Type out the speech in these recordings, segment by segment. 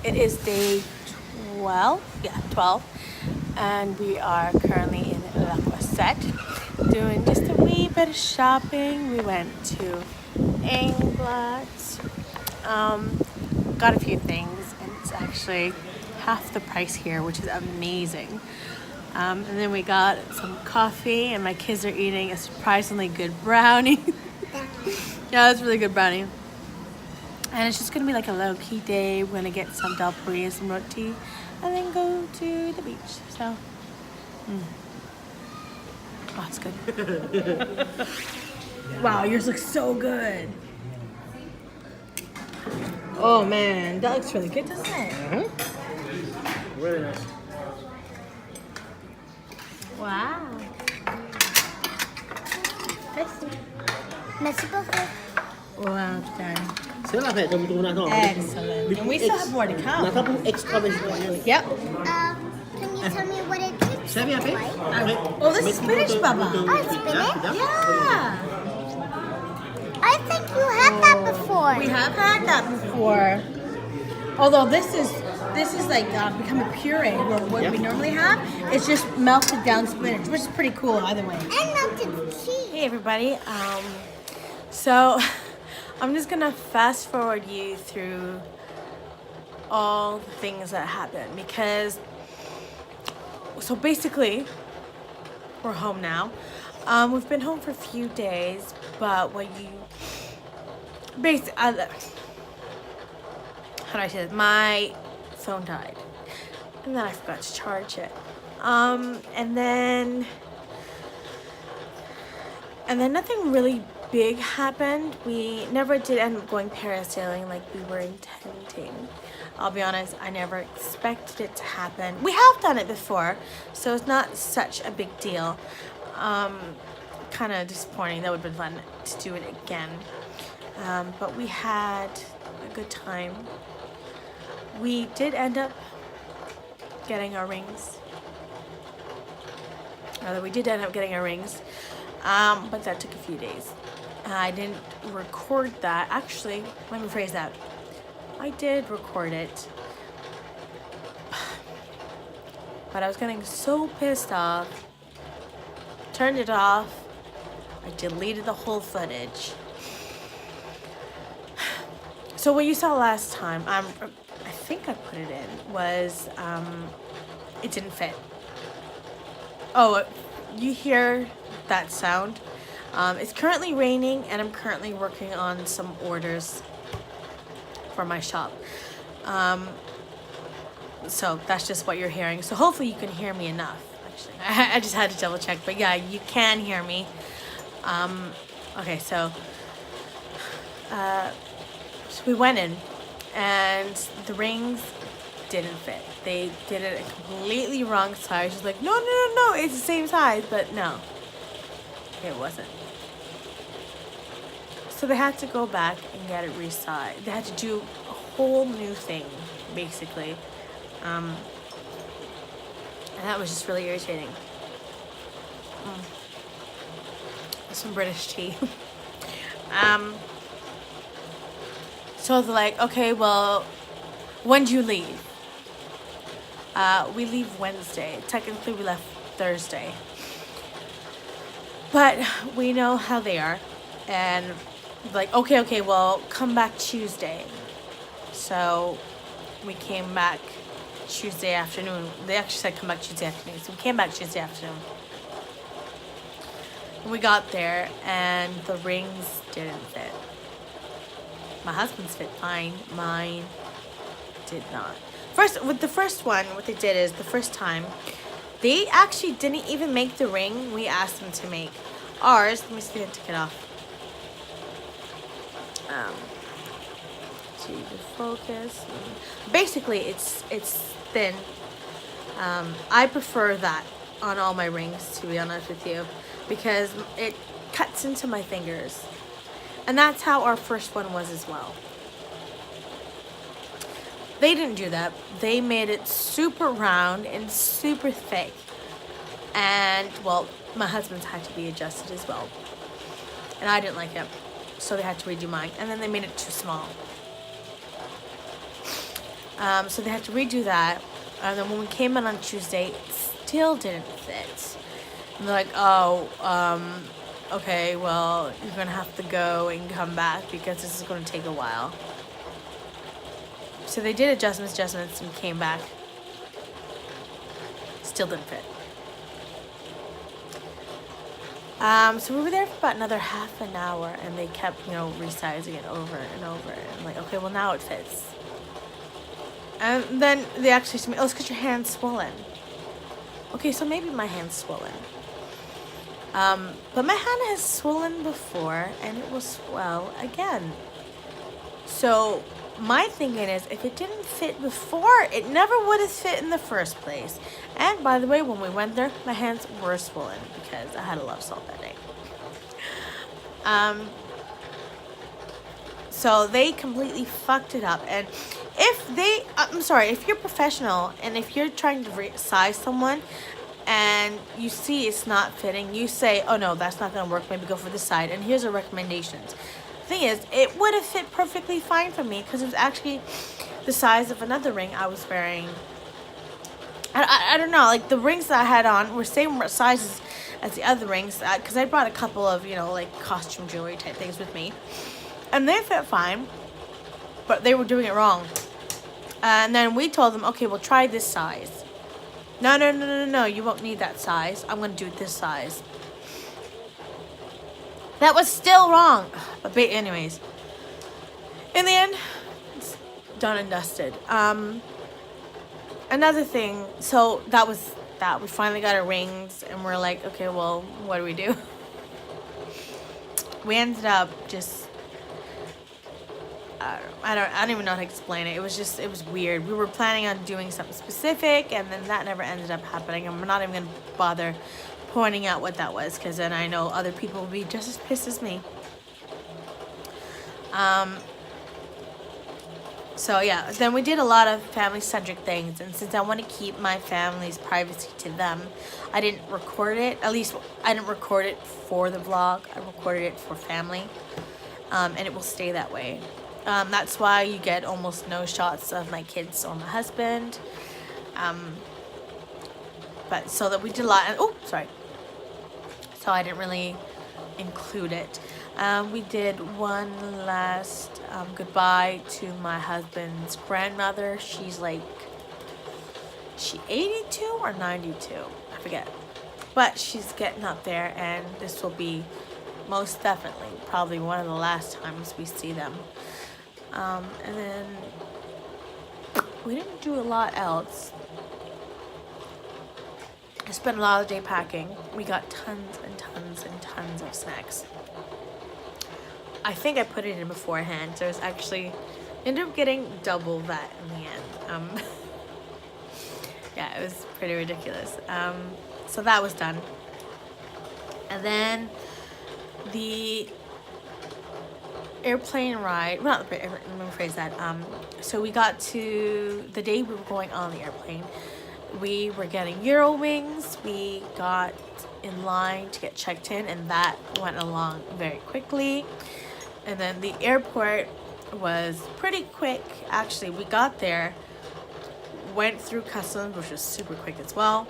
It is day 12, yeah, 12, and we are currently in Croisette doing just a wee bit of shopping. We went to England, got a few things, and it's actually half the price here, which is amazing. And then we got some coffee, and my kids are eating a surprisingly good brownie. Yeah, that's really good brownie. And it's just gonna be like a low-key day. We're gonna get some dal puri and some roti, and then go to the beach. So, oh, it's good. Wow, yours looks so good. Oh man, that looks really good, doesn't it? Mm-hmm. Really nice. Wow. Merci beaucoup. Wow, done. C'est la fête, Excellent. And we still have more to come. Nata pun extra vegetarian. Yep. Can you tell me what it tastes Sabi apa? like? Oh, this is spinach, Baba. Oh, it's spinach? Yeah. I think you had that before. We have had that before. Although this is like become a puree where what we normally have is just melted down spinach, which is pretty cool either way. And melted cheese. Hey everybody. So I'm just gonna fast forward you through all the things that happened because so basically we're home now. We've been home for a few days, but what you basically how do I say this? My phone died, and then I forgot to charge it. And then nothing really big happened. We never did end up going parasailing like we were intending. I'll be honest, I never expected it to happen. We have done it before, so it's not such a big deal. Kind of disappointing. That would have been fun to do it again. But we had a good time. We did end up getting our rings. We did end up getting our rings, but that took a few days. I didn't record that. Actually, let me phrase that. I did record it, but I was getting so pissed off. Turned it off. I deleted the whole footage. So what you saw last time, I think I put it in, was it didn't fit. Oh, you hear that sound? It's currently raining and I'm currently working on some orders for my shop. So that's just what you're hearing. So hopefully you can hear me enough. Actually, I just had to double check, but yeah, you can hear me. Okay, so we went in and the rings didn't fit. They did it a completely wrong size. She's like, no, it's the same size, but no, it wasn't. So they had to go back and get it resized. They had to do a whole new thing, basically. And that was just really irritating. Some British tea. So they're like, okay, well, when do you leave? We leave Wednesday. Technically, we left Thursday. But we know how they are. And like, okay, well, come back Tuesday. So we came back Tuesday afternoon. They actually said come back Tuesday afternoon. So we came back Tuesday afternoon. We got there and the rings didn't fit. My husband's fit fine. Mine did not. With the first one, what they did is the first time, they actually didn't even make the ring we asked them to make. Ours, let me see if I take it off. To focus. Basically, it's thin. I prefer that on all my rings, to be honest with you, because it cuts into my fingers. And that's how our first one was as well. They didn't do that. They made it super round and super thick. And, well, my husband's had to be adjusted as well. And I didn't like it. So they had to redo mine. And then they made it too small. So they had to redo that. And then when we came in on Tuesday, it still didn't fit. And they're like, oh, okay, well, you're gonna have to go and come back because this is gonna take a while. So they did adjustments, and came back. Still didn't fit. So we were there for about another half an hour, and they kept, resizing it over and over. And I'm like, okay, well, now it fits. And then they actually said to me, oh, it's because your hand's swollen. Okay, so maybe my hand's swollen. But my hand has swollen before, and it will swell again. So my thinking is, if it didn't fit before, it never would have fit in the first place. And by the way, when we went there, my hands were swollen because I had a lot of salt that day. So they completely fucked it up. And if you're professional and if you're trying to size someone and you see it's not fitting, you say, oh no, that's not gonna work, maybe go for this side, and here's our recommendations. Thing is, it would have fit perfectly fine for me because it was actually the size of another ring I was wearing. I don't know, like the rings that I had on were same sizes as the other rings because I brought a couple of like costume jewelry type things with me, and they fit fine, but they were doing it wrong. And then we told them, okay, we'll try this size. No, you won't need that size. I'm gonna do it this size. That was still wrong. But anyways, in the end, it's done and dusted. Another thing, so that was that. We finally got our rings, and we're like, okay, well, what do we do? We ended up just, I don't even know how to explain it. It was weird. We were planning on doing something specific, and then that never ended up happening. And we're not even gonna bother pointing out what that was, because then I know other people will be just as pissed as me. So yeah, then we did a lot of family-centric things, and since I want to keep my family's privacy to them, I didn't record it. At least I didn't record it for the vlog. I recorded it for family, and it will stay that way. That's why you get almost no shots of my kids or my husband. But so that we did a lot, and oh, sorry. So I didn't really include it. We did one last goodbye to my husband's grandmother. She's 82 or 92? I forget. But she's getting up there, and this will be most definitely probably one of the last times we see them. And then we didn't do a lot else. I spent a lot of the day packing. We got tons and tons and tons of snacks. I think I put it in beforehand, so it was actually ended up getting double that in the end. Yeah, it was pretty ridiculous. So that was done. And then the airplane ride, well, not the, let me rephrase that. So we got to the day we were going on the airplane. We were getting Euro wings. We got in line to get checked in, and that went along very quickly. And then the airport was pretty quick. Actually, we got there, went through customs, which was super quick as well.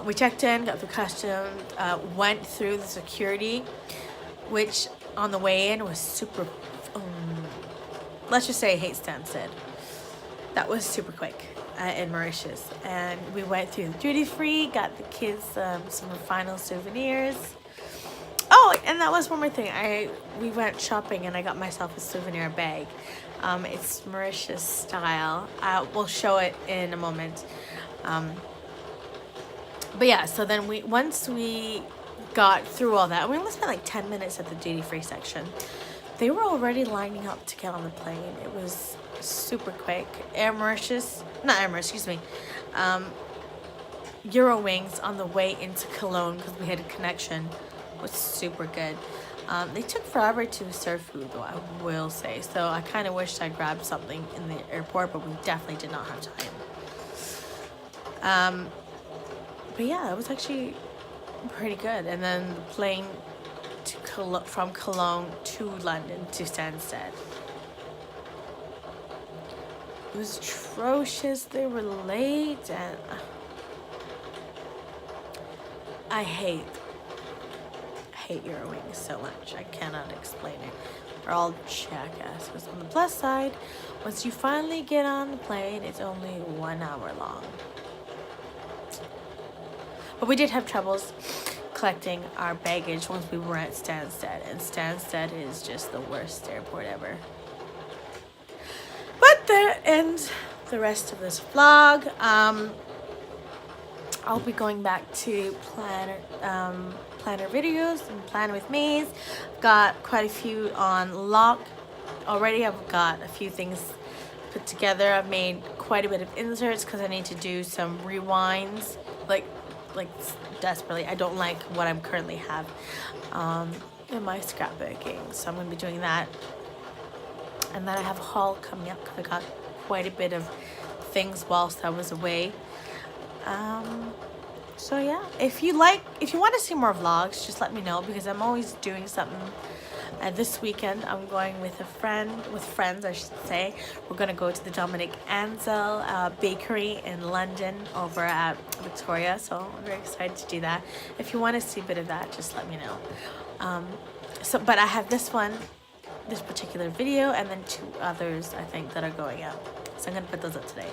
We checked in, got through customs, went through the security, which on the way in was super, let's just say hate Stansted. That was super quick in Mauritius. And we went through the duty free, got the kids some final souvenirs. Oh, and that was one more thing. We went shopping, and I got myself a souvenir bag. It's Mauritius style. We'll show it in a moment. But yeah, so then once we got through all that, we only spent like 10 minutes at the duty-free section. They were already lining up to get on the plane. It was super quick. Eurowings on the way into Cologne, because we had a connection, was super good. They took forever to serve food, though, I will say. So I kind of wished I grabbed something in the airport, but we definitely did not have time. But yeah, it was actually pretty good. And then the plane from Cologne to London to Stansted. It was atrocious. They were late, and I hate Eurowings so much. I cannot explain it. They're all jackasses. On the plus side, once you finally get on the plane, it's only 1 hour long. But we did have troubles collecting our baggage once we were at Stansted, and Stansted is just the worst airport ever. But that ends the rest of this vlog. I'll be going back to planner videos and plan with me's. Got quite a few on lock already. I've got a few things put together. I've made quite a bit of inserts because I need to do some rewinds, like desperately. I don't like what I'm currently have in my scrapbooking, so I'm going to be doing that. And then I have a haul coming up because I got quite a bit of things whilst I was away. So yeah, if you want to see more vlogs, just let me know, because I'm always doing something. This weekend I'm going with friends I should say. We're gonna go to the Dominic Ansel bakery in London over at Victoria, so I'm very excited to do that. If you want to see a bit of that, just let me know. But I have this particular video, and then 2 others I think that are going up, so I'm gonna put those up today.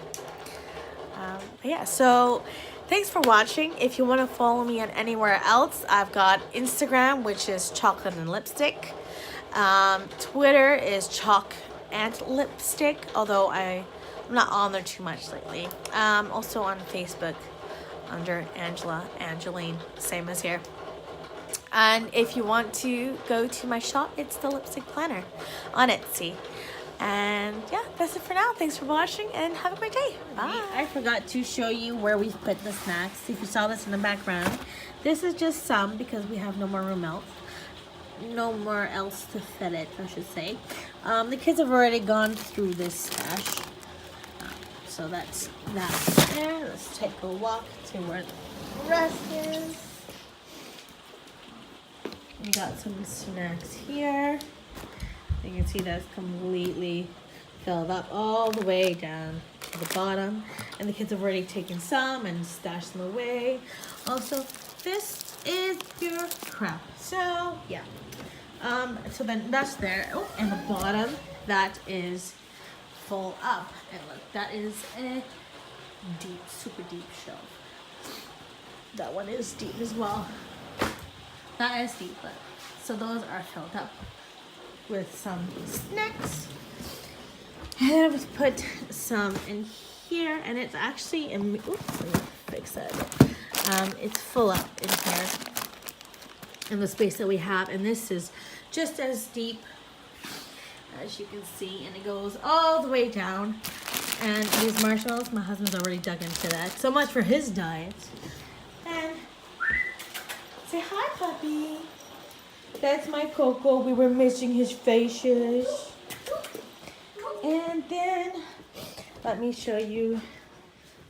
But yeah, so thanks for watching. If you want to follow me on anywhere else, I've got Instagram, which is chocolate and lipstick. Twitter is chalk and lipstick, although I'm not on there too much lately. Also on Facebook under Angeline, same as here. And if you want to go to my shop, it's the Lipstick Planner on Etsy. And yeah, that's it for now. Thanks for watching and have a great day. Bye. I forgot to show you where we've put the snacks. If you saw this in the background, this is just some because we have no more room else. No more else to fit it, I should say. The kids have already gone through this stash. So that's that there. Let's take a walk to where the rest is. We got some snacks here. You can see that's completely filled up all the way down to the bottom. And the kids have already taken some and stashed them away. Also, this is your crap. So, yeah. So then that's there. Oh, and the bottom, that is full up. And look, that is a deep, super deep shelf. That one is deep as well. That is deep, but so those are filled up with some snacks. And then I've put some in here, and it's actually in, oops, let me fix that. It's full up in here in the space that we have, and this is just as deep as you can see, and it goes all the way down. And these marshmallows, my husband's already dug into that. So much for his diet. And say hi, puppy. That's my Coco. We were missing his faces. And then, let me show you.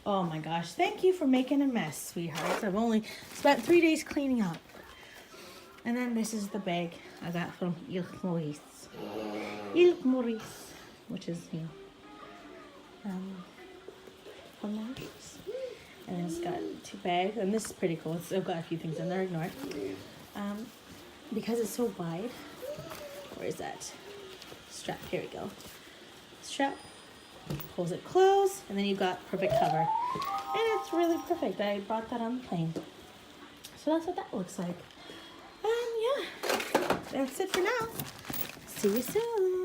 Oh my gosh. Thank you for making a mess, sweethearts. I've only spent 3 days cleaning up. And then this is the bag I got from Ile Maurice. Ile Maurice, which is, you know, from Maurice. And it's got 2 bags. And this is pretty cool. I've got a few things in there. Ignore it. Because it's so wide. Where is that strap? Here we go. Strap, pulls it closed, and then you've got perfect cover, and it's really perfect. I brought that on the plane, so that's what that looks like. Yeah, that's it for now. See you soon.